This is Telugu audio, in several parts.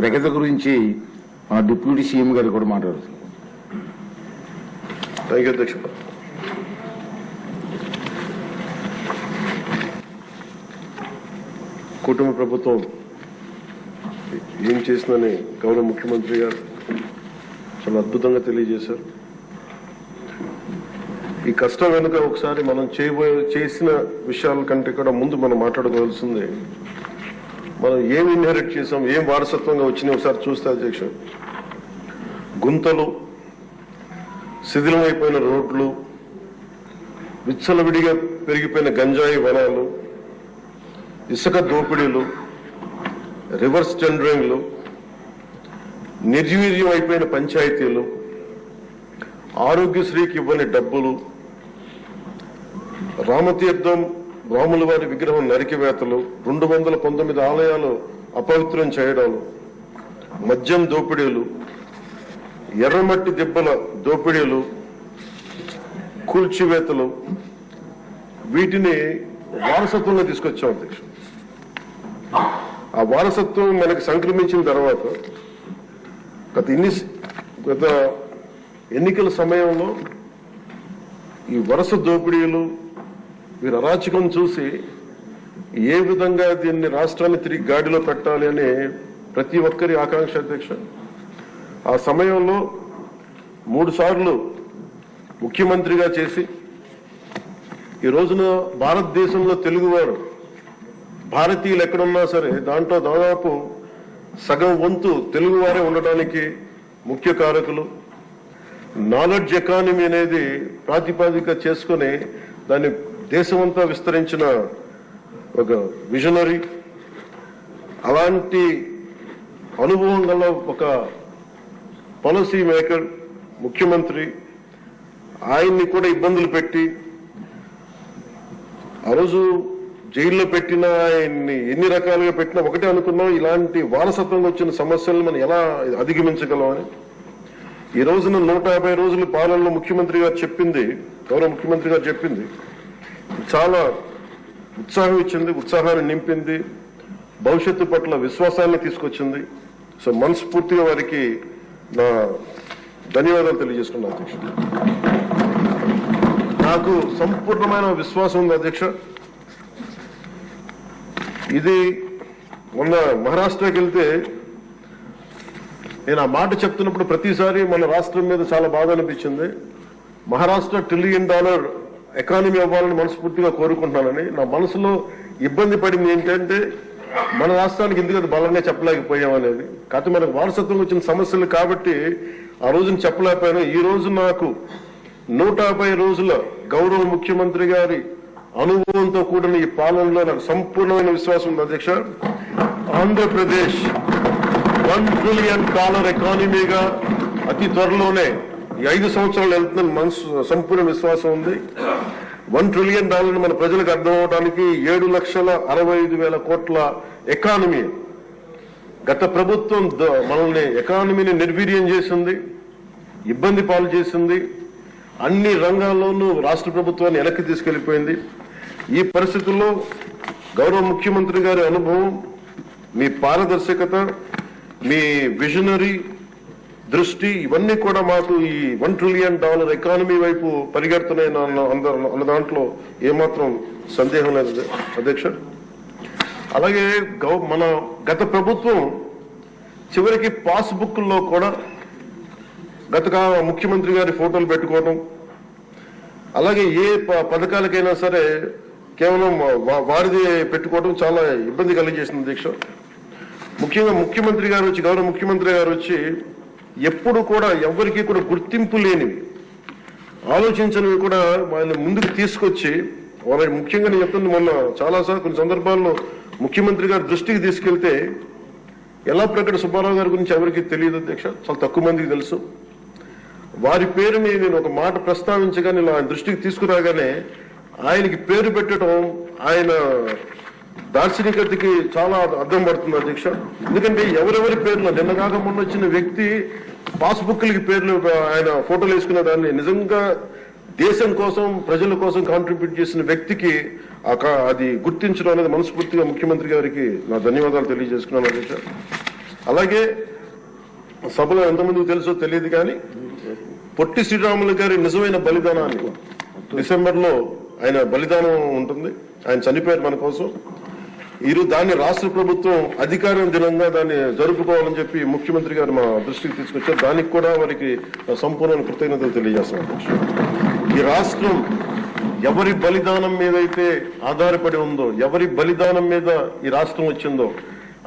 ప్రగతి గురించి డిప్యూటీ సీఎం గారు కూడా మాట్లాడుతున్నారు. థ్యాంక్ యూ అధ్యక్ష. కుటుంబ ప్రభుత్వం ఏం చేసిందని గౌరవ ముఖ్యమంత్రి గారు చాలా అద్భుతంగా తెలియజేశారు. ఈ కష్టం వెనుక ఒకసారి మనం చేసిన విషయాల కంటే కూడా ముందు మనం మాట్లాడుకోవాల్సింది మనం ఏం ఇన్హెరిట్ చేసాం, ఏం వారసత్వంగా వచ్చినాయి ఒకసారి చూస్తే అధ్యక్ష, గుంతలు, శిథిలమైపోయిన రోడ్లు, విచ్చలవిడిగా పెరిగిపోయిన గంజాయి వనాలు, ఇసుక దోపిడీలు, రివర్స్ టెండరింగ్లు, నిర్వీర్యం అయిపోయిన పంచాయతీలు, ఆరోగ్యశ్రీకి ఇవ్వని డబ్బులు, రామతీర్థం రాముల వారి విగ్రహం నరికివేతలు, 219 ఆలయాలు అపవిత్రం చేయడాలు, మద్యం దోపిడీలు, ఎర్రమట్టి దిబ్బల దోపిడీలు, కూల్చివేతలు, వీటిని వారసత్వంగా తీసుకొచ్చాం అధ్యక్ష. ఆ వారసత్వం మనకి సంక్రమించిన తర్వాత గత ఎన్నికల సమయంలో ఈ వరుస దోపిడీలు, వీరు అరాచకం చూసి ఏ విధంగా దీన్ని రాష్ట్రాన్ని తిరిగి గాడిలో పెట్టాలి అని ప్రతి ఒక్కరి ఆకాంక్ష అధ్యక్ష. ఆ సమయంలో 3 సార్లు ముఖ్యమంత్రిగా చేసి ఈ రోజున భారతదేశంలో తెలుగువారు భారతీయులు ఎక్కడున్నా సరే దాంట్లో దాదాపు సగం వంతు తెలుగువారే ఉండడానికి ముఖ్య కారకులు. నాలెడ్జ్ ఎకానమీ అనేది ప్రాతిపదిక చేసుకుని దాన్ని దేశమంతా విస్తరించిన ఒక విజనరీ. అలాంటి అనుభవం గల ఒక పాలసీ మేకర్ ముఖ్యమంత్రి, ఆయన్ని కూడా ఇబ్బందులు పెట్టి ఆ రోజు జైల్లో పెట్టినా, ఆయన్ని ఎన్ని రకాలుగా పెట్టినా ఒకటే అనుకున్నాం, ఇలాంటి వారసత్వంగా వచ్చిన సమస్యలను మనం ఎలా అధిగమించగలం అని. ఈ రోజున 150 రోజుల పాలనలో ముఖ్యమంత్రి గారు చెప్పింది, గౌరవ ముఖ్యమంత్రి గారు చెప్పింది చాలా ఉత్సాహం ఇచ్చింది, ఉత్సాహాన్ని నింపింది, భవిష్యత్తు పట్ల విశ్వాసాన్ని తీసుకొచ్చింది. సో మనస్ఫూర్తిగా వారికి నా ధన్యవాదాలు తెలియజేసుకున్నాను అధ్యక్ష. నాకు సంపూర్ణమైన విశ్వాసం ఉంది అధ్యక్ష. ఇది మొన్న మహారాష్ట్రకి వెళ్తే నేను ఆ మాట చెప్తున్నప్పుడు ప్రతిసారి మన రాష్ట్రం మీద చాలా బాధ అనిపించింది. మహారాష్ట్ర $1 ట్రిలియన్ ఎకానమీ అవ్వాలని మనస్ఫూర్తిగా కోరుకుంటున్నానని. నా మనసులో ఇబ్బంది పడింది ఏంటంటే మన రాష్ట్రానికి ఎందుకు బలంగా చెప్పలేకపోయామనేది. కాకపోతే మనకు వారసత్వం వచ్చిన సమస్యలు కాబట్టి ఆ రోజున చెప్పలేకపోయాను. ఈ రోజు నాకు 150 రోజుల గౌరవ ముఖ్యమంత్రి గారి అనుభవంతో కూడిన ఈ పాలనలో నాకు సంపూర్ణమైన విశ్వాసం ఉంది అధ్యక్ష. ఆంధ్రప్రదేశ్ $1 ట్రిలియన్ ఎకానమీగా అతి త్వరలోనే ఈ 5 సంవత్సరాలు వెళ్తుందని మనసు సంపూర్ణ విశ్వాసం ఉంది. $1 ట్రిలియన్ మన ప్రజలకు అర్థం అవడానికి 7,65,000 కోట్ల ఎకానమీ. గత ప్రభుత్వం మనల్ని ఎకానమీని నిర్వీర్యం చేసింది, ఇబ్బంది పాలు చేసింది, అన్ని రంగాల్లోనూ రాష్ట్ర ప్రభుత్వాన్ని వెనక్కి తీసుకెళ్లిపోయింది. ఈ పరిస్థితుల్లో గౌరవ ముఖ్యమంత్రి గారి అనుభవం, మీ పారదర్శకత, మీ విజనరీ దృష్టి, ఇవన్నీ కూడా మాకు ఈ $1 ట్రిలియన్ ఎకానమీ వైపు పరిగెడుతున్నాయి అన్న దాంట్లో ఏమాత్రం సందేహం లేదు అధ్యక్ష. అలాగే మన గత ప్రభుత్వం చివరికి పాస్బుక్ల్లో కూడా గత ముఖ్యమంత్రి గారి ఫోటోలు పెట్టుకోవడం, అలాగే ఏ పథకాలకైనా సరే కేవలం వారిది పెట్టుకోవడం చాలా ఇబ్బంది కలిగజేసింది అధ్యక్ష. ముఖ్యంగా ముఖ్యమంత్రి గారు వచ్చి, గౌరవ ముఖ్యమంత్రి గారు వచ్చి ఎప్పుడు కూడా ఎవరికి కూడా గుర్తింపు లేనివి, ఆలోచించనివి కూడా వాళ్ళని ముందుకు తీసుకొచ్చి వాళ్ళకి ముఖ్యంగా నేను చెప్తుంది, మొన్న చాలాసార్లు కొన్ని సందర్భాల్లో ముఖ్యమంత్రి గారి దృష్టికి తీసుకెళ్తే ఎల్లాప్రగడ సుబ్బారావు గారి గురించి ఎవరికి తెలియదు అధ్యక్ష, చాలా తక్కువ మందికి తెలుసు. వారి పేరుని నేను ఒక మాట ప్రస్తావించగానే ఆయన దృష్టికి తీసుకురాగానే ఆయనకి పేరు పెట్టడం ఆయన దార్శనికతకి చాలా అర్థం పడుతుంది అధ్యక్ష. ఎందుకంటే ఎవరెవరి పేర్లు నిన్న కాక మొన్న వచ్చిన వ్యక్తి పాస్బుక్లకి పేర్లు ఆయన ఫోటోలు వేసుకున్న దాన్ని నిజంగా దేశం కోసం, ప్రజల కోసం కాంట్రిబ్యూట్ చేసిన వ్యక్తికి అది గుర్తించడం అనేది మనస్ఫూర్తిగా ముఖ్యమంత్రి గారికి నా ధన్యవాదాలు తెలియజేసుకున్నాను అధ్యక్ష. అలాగే సభలో ఎంతమందికి తెలుసో తెలియదు కానీ పొట్టి శ్రీరాములు గారి నిజమైన బలిదానాన్ని డిసెంబర్లో ఆయన బలిదానం ఉంటుంది. ఆయన చనిపోయారు మన కోసం. దాన్ని రాష్ట్ర ప్రభుత్వం అధికారం దినంగా దాన్ని జరుపుకోవాలని చెప్పి ముఖ్యమంత్రి గారు మా దృష్టికి తీసుకొచ్చారు. దానికి కూడా వారికి సంపూర్ణ కృతజ్ఞతలు తెలియజేస్తున్నాను. ఈ రాష్ట్రం ఎవరి బలిదానం మీద అయితే ఆధారపడి ఉందో, ఎవరి బలిదానం మీద ఈ రాష్ట్రం వచ్చిందో,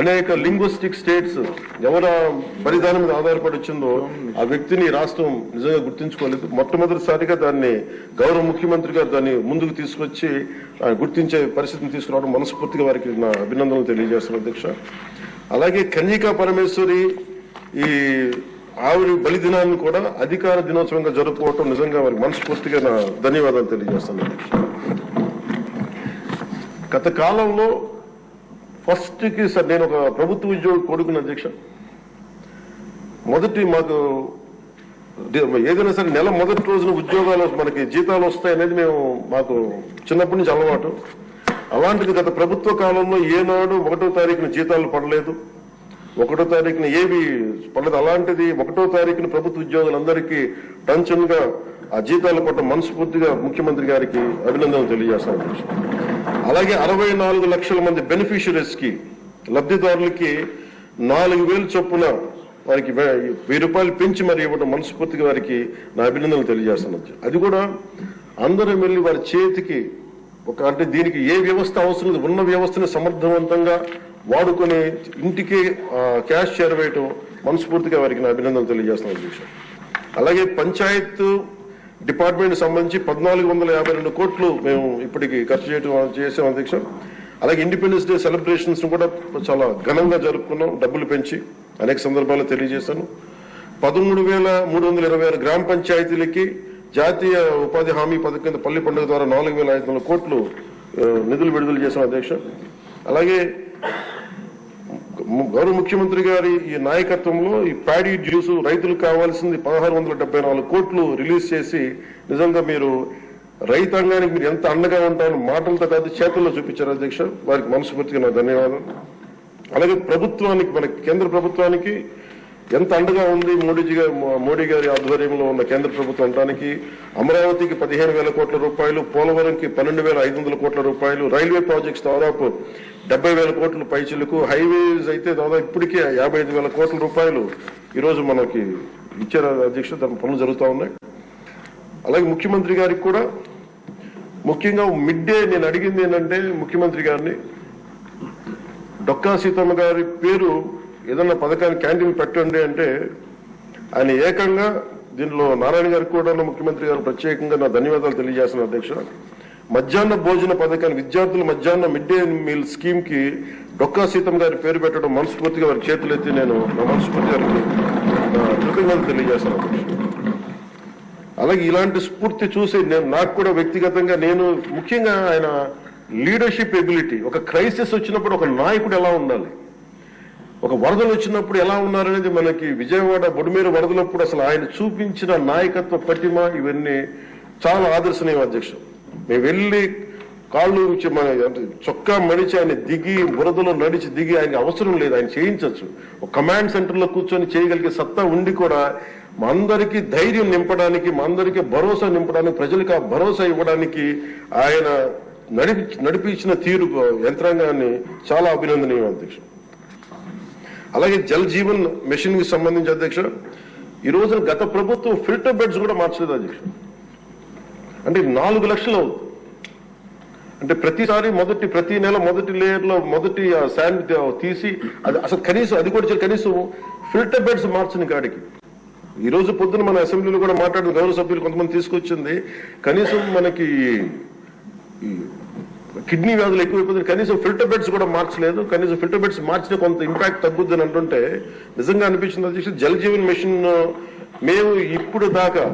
అనేక లింగ్విస్టిక్ స్టేట్స్ ఎవరి బలిదానం మీద ఆధారపడి వచ్చిందో ఆ వ్యక్తిని రాష్ట్రం నిజంగా గుర్తించుకోలేదు. మొట్టమొదటిసారిగా దాన్ని గౌరవ ముఖ్యమంత్రి గారు దాన్ని ముందుకు తీసుకొచ్చి గుర్తించే పరిస్థితిని తీసుకురావడం మనస్ఫూర్తిగా వారికి నా అభినందనలు తెలియజేస్తున్నాను అధ్యక్ష. అలాగే కన్యకా పరమేశ్వరి ఈ ఆవిరి బలిదినాన్ని కూడా అధికార దినోత్సవంగా జరుపుకోవటం నిజంగా వారికి మనస్ఫూర్తిగా నా ధన్యవాదాలు తెలియజేస్తాను అధ్యక్ష. గత కాలంలో ఫస్ట్ కి సార్ నేను ఒక ప్రభుత్వ ఉద్యోగి కొడుకున్న అధ్యక్ష. మాకు ఏదైనా సరే నెల మొదటి రోజున ఉద్యోగాలు మనకి జీతాలు వస్తాయనేది మాకు చిన్నప్పటి నుంచి అలవాటు. అలాంటిది గత ప్రభుత్వ కాలంలో ఏనాడు 1వ తారీఖున జీతాలు పడలేదు, 1వ తారీఖున ఏవి పడలేదు. అలాంటిది 1వ తారీఖున ప్రభుత్వ ఉద్యోగులందరికీ టెన్షన్ గా ఆ జీతాలు పట్ల మనస్ఫూర్తిగా ముఖ్యమంత్రి గారికి అభినందనలు తెలియజేస్తాను. అలాగే 64 లక్షల మంది బెనిఫిషియరీస్ కి లబ్ధిదారులకి 4,000 చొప్పున వారికి 1000 రూపాయలు పెంచి మరి ఇవ్వడం మనస్ఫూర్తిగా వారికి నా అభినందనలు తెలియజేస్తాను. అది కూడా అందరం వెళ్ళి వారి చేతికి అంటే దీనికి ఏ వ్యవస్థ అవసరం ఉన్న వ్యవస్థని సమర్థవంతంగా వాడుకొని ఇంటికి క్యాష్ చేరవేయటం మనస్ఫూర్తిగా వారికి నా అభినందనలు తెలియజేస్తున్నాను అధ్యక్ష. అలాగే పంచాయత్ డిపార్ట్మెంట్ సంబంధించి 1,452 కోట్లు మేము ఇప్పటికి ఖర్చు చేసాం అధ్యక్ష. అలాగే ఇండిపెండెన్స్ డే సెలబ్రేషన్స్ కూడా చాలా ఘనంగా జరుపుకున్నాం, డబ్బులు పెంచి అనేక సందర్భాల్లో తెలియజేశాను. 13,326 గ్రామ పంచాయతీలకి జాతీయ ఉపాధి హామీ పథకం కింద పల్లి పండుగ ద్వారా 4,500 కోట్లు నిధులు విడుదల చేశాం అధ్యక్ష. అలాగే గౌరవ ముఖ్యమంత్రి గారి ఈ నాయకత్వంలో ఈ ప్యాడీ జ్యూస్ రైతులకు కావాల్సింది 1,674 కోట్లు రిలీజ్ చేసి నిజంగా మీరు రైతాంగానికి మీరు ఎంత అండగా ఉంటారని మాటలతో కాదు చేతుల్లో చూపించారు అధ్యక్ష. వారికి మనస్ఫూర్తిగా నా ధన్యవాదాలు. అలాగే ప్రభుత్వానికి మన కేంద్ర ప్రభుత్వానికి ఎంత అండగా ఉంది మోడీ గారి ఆధ్వర్యంలో ఉన్న కేంద్ర ప్రభుత్వం అనడానికి అమరావతికి 15,000 కోట్ల రూపాయలు, పోలవరంకి 12,500 కోట్ల రూపాయలు, రైల్వే ప్రాజెక్ట్స్ దాదాపు 70,000 కోట్ల పైచిలకు, హైవేస్ అయితే దాదాపు ఇప్పటికే 55,000 కోట్ల రూపాయలు ఈరోజు మనకి ఇచ్చారు అధ్యక్ష. దాని పనులు జరుగుతూ ఉన్నాయి. అలాగే ముఖ్యమంత్రి గారికి కూడా ముఖ్యంగా మిడ్ డే నేను అడిగింది ఏంటంటే ముఖ్యమంత్రి గారిని డొక్కా సీతమ్మ గారి పేరు ఏదన్నా పథకాన్ని క్యాంటీన్ పెట్టండి అంటే ఆయన ఏకంగా దీనిలో నారాయణ గారికి కూడా ముఖ్యమంత్రి గారు ప్రత్యేకంగా నా ధన్యవాదాలు తెలియజేస్తున్నారు అధ్యక్ష. మధ్యాహ్న భోజన పథకాన్ని విద్యార్థుల మధ్యాహ్న మిడ్ డే మీల్ స్కీమ్ కి డొక్కా సీతమ్మ గారి పేరు పెట్టడం మనస్ఫూర్తిగా వారి చేతులు ఎత్తి నేను నా మనస్ఫూర్తి గారికి కృతజ్ఞతలు తెలియజేస్తాను అధ్యక్ష. అలాగే ఇలాంటి స్ఫూర్తి చూసి నాకు కూడా వ్యక్తిగతంగా నేను ముఖ్యంగా ఆయన లీడర్షిప్ ఎబిలిటీ, ఒక క్రైసిస్ వచ్చినప్పుడు ఒక నాయకుడు ఎలా ఉండాలి, ఒక వరదలు వచ్చినప్పుడు ఎలా ఉన్నారనేది మనకి విజయవాడ బొడిమేరు వరదలప్పుడు అసలు ఆయన చూపించిన నాయకత్వ పటిమ ఇవన్నీ చాలా ఆదర్శనీయం అధ్యక్ష. మేము వెళ్ళి కాళ్ళు మన చొక్కా మడిచి ఆయన దిగి బురదలో నడిచి దిగి ఆయన అవసరం లేదు, ఆయన చేయించవచ్చు. ఒక కమాండ్ సెంటర్ లో కూర్చొని చేయగలిగే సత్తా ఉండి కూడా మా అందరికీ ధైర్యం నింపడానికి, మా అందరికీ భరోసా నింపడానికి, ప్రజలకు ఆ భరోసా ఇవ్వడానికి ఆయన నడిపించిన తీరు యంత్రాంగాన్ని చాలా అభినందనీయం అధ్యక్ష. అలాగే జల్ జీవన్ మిషన్ కి సంబంధించి అధ్యక్ష ఈ రోజున గత ప్రభుత్వం ఫిల్టర్ బెడ్స్ కూడా మార్చలేదు అధ్యక్ష. అంటే 4 లక్షలు అవుతుంది. అంటే ప్రతి నెల మొదటి లేయర్ లో మొదటి శాండ్ తీసి అది అసలు కనీసం అది కూడా కనీసం ఫిల్టర్ బెడ్స్ మార్చని కాడికి ఈ రోజు పొద్దున మన అసెంబ్లీలో కూడా మాట్లాడిన గౌరవ సభ్యులు కొంతమంది తీసుకొచ్చింది కనీసం మనకి కిడ్నీ వ్యాధులు ఎక్కువైపోతుంది, కనీసం ఫిల్టర్ బెడ్స్ కూడా మార్చలేదు. కనీసం ఫిల్టర్ బెడ్స్ మార్చిన కొంత ఇంపాక్ట్ తగ్గుద్దని అంటుంటే నిజంగా అనిపించింది అధ్యక్ష. జల్ జీవన్ మిషన్ మేము ఇప్పుడు దాకా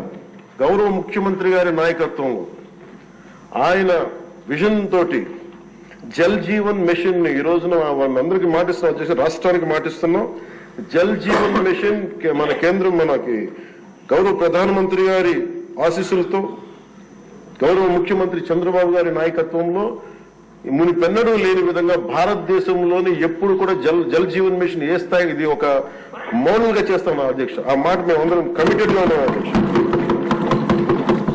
గౌరవ ముఖ్యమంత్రి గారి నాయకత్వంలో ఆయన విజన్ తోటి జల్ జీవన్ మిషన్ ని ఈ రోజున అందరికీ మాటిస్తున్నాం అధ్యక్ష, రాష్ట్రానికి మాటిస్తున్నాం. జల్ జీవన్ మిషన్ మన కేంద్రం మనకి గౌరవ ప్రధానమంత్రి గారి ఆశీస్సులతో గౌరవ ముఖ్యమంత్రి చంద్రబాబు గారి నాయకత్వంలో మునిపెన్నడూ లేని విధంగా భారతదేశంలోని ఎప్పుడు కూడా జల్ జీవన్ మిషన్ ఏ స్థాయి ఇది ఒక మోడల్ గా చేస్తాం అధ్యక్ష. ఆ మాట మేము అందరం కమిటెడ్ గా ఉన్నాం అధ్యక్ష.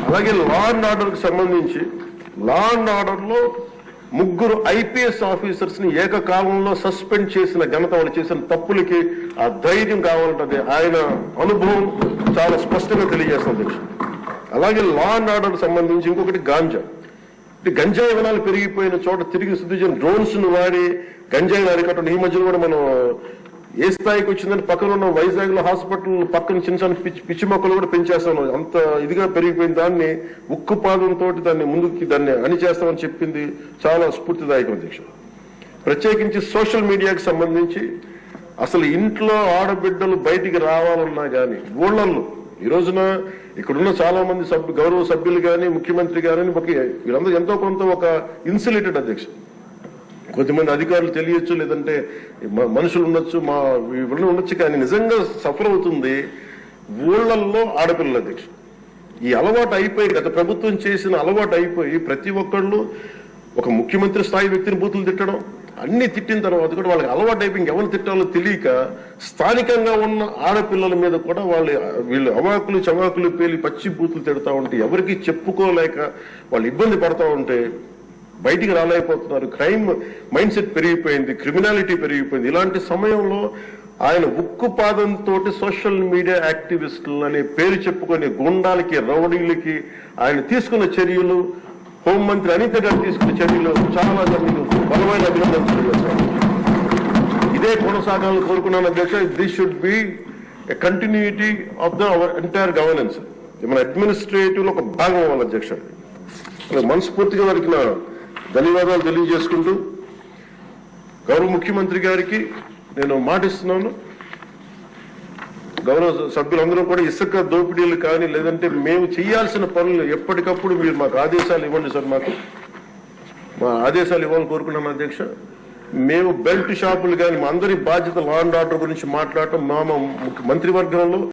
అలాగే లా అండ్ ఆర్డర్ కి సంబంధించి లా అండ్ ఆర్డర్ లో 3 IPS ఆఫీసర్స్ ని ఏకకాలంలో సస్పెండ్ చేసిన ఘనత, వాళ్ళు చేసిన తప్పులకి ఆ ధైర్యం కావాలంటే ఆయన అనుభవం చాలా స్పష్టంగా తెలియజేస్తుంది అధ్యక్ష. అలాగే లా అండ్ ఆర్డర్ సంబంధించి ఇంకొకటి గంజాయి వనాలు పెరిగిపోయిన చోట తిరిగి శుద్ధి చేయని డ్రోన్స్ ను వాడి గంజాయిని అరికట్టడం. ఈ మధ్యలో కూడా మనం ఏ స్థాయికి వచ్చిందని పక్కన ఉన్న వైజాగ్ లో హాస్పిటల్ పక్కన చిన్న పిచ్చి మొక్కలు కూడా పెంచేస్తాం. అంత ఇదిగా పెరిగిపోయిన దాన్ని ఉక్కుపాదంతో దాన్ని అణిచేస్తామని చెప్పింది చాలా స్ఫూర్తిదాయకం అధ్యక్ష. ప్రత్యేకించి సోషల్ మీడియాకి సంబంధించి అసలు ఇంట్లో ఆడబిడ్డలు బయటికి రావాలన్నా గాని ఊళ్ళల్లో ఈ రోజున ఇక్కడున్న చాలా మంది గౌరవ సభ్యులు కానీ ముఖ్యమంత్రి గాని వీళ్ళందరూ ఎంతో కొంత ఒక ఇన్సులేటెడ్ అధ్యక్ష. కొంతమంది అధికారులు తెలియచ్చు, లేదంటే మనుషులు ఉండొచ్చు, వీళ్ళు ఉండొచ్చు, కానీ నిజంగా సఫర్ అవుతుంది ఊళ్ళల్లో ఆడపిల్లల అధ్యక్ష. ఈ అలవాటు అయిపోయి గత ప్రభుత్వం చేసిన అలవాటు అయిపోయి ప్రతి ఒక్కళ్ళు ఒక ముఖ్యమంత్రి స్థాయి వ్యక్తిని బూతులు తిట్టడం, అన్ని తిట్టిన తర్వాత కూడా వాళ్ళకి అలవాటు అయిపోయి ఇంకెవరు తిట్టాలో తెలియక స్థానికంగా ఉన్న ఆడపిల్లల మీద కూడా వీళ్ళు అవాకులు చవాకులు పేలి పచ్చి బూతులు తిడతా ఉంటే ఎవరికి చెప్పుకోలేక వాళ్ళు ఇబ్బంది పడతా ఉంటే బయటికి రాలేకపోతున్నారు. క్రైమ్ మైండ్ సెట్ పెరిగిపోయింది, క్రిమినాలిటీ పెరిగిపోయింది. ఇలాంటి సమయంలో ఆయన ఉక్కుపాదంతో సోషల్ మీడియా యాక్టివిస్టులు అనే పేరు చెప్పుకునే గుండాలకి రౌడీలకి ఆయన తీసుకున్న చర్యలు, హోంమంత్రి అనిత గారు తీసుకున్న చర్యలు చాలా బలమైన అభినందనలు. ఇదే కొనసాగాలని కోరుకున్నాను అధ్యక్ష. This should be a continuity of our entire governance. మన అడ్మినిస్ట్రేటివ్ లో ఒక భాగం అవ్వాలి అధ్యక్ష. మనస్ఫూర్తిగా వారికి నా ధన్యవాదాలు తెలియజేసుకుంటూ గౌరవ ముఖ్యమంత్రి గారికి నేను మాటిస్తున్నాను, గౌరవ సభ్యులందరూ కూడా ఇసుక దోపిడీలు కానీ లేదంటే మేము చేయాల్సిన పనులు ఎప్పటికప్పుడు మీరు మాకు ఆదేశాలు ఇవ్వండి సార్. మా ఆదేశాలు ఇవ్వాలని కోరుకున్నాను అధ్యక్ష. మేము బెల్ట్ షాపులు కానీ మా అందరి బాధ్యత లా అండ్ ఆర్డర్ గురించి మాట్లాడటం మా మంత్రివర్గంలో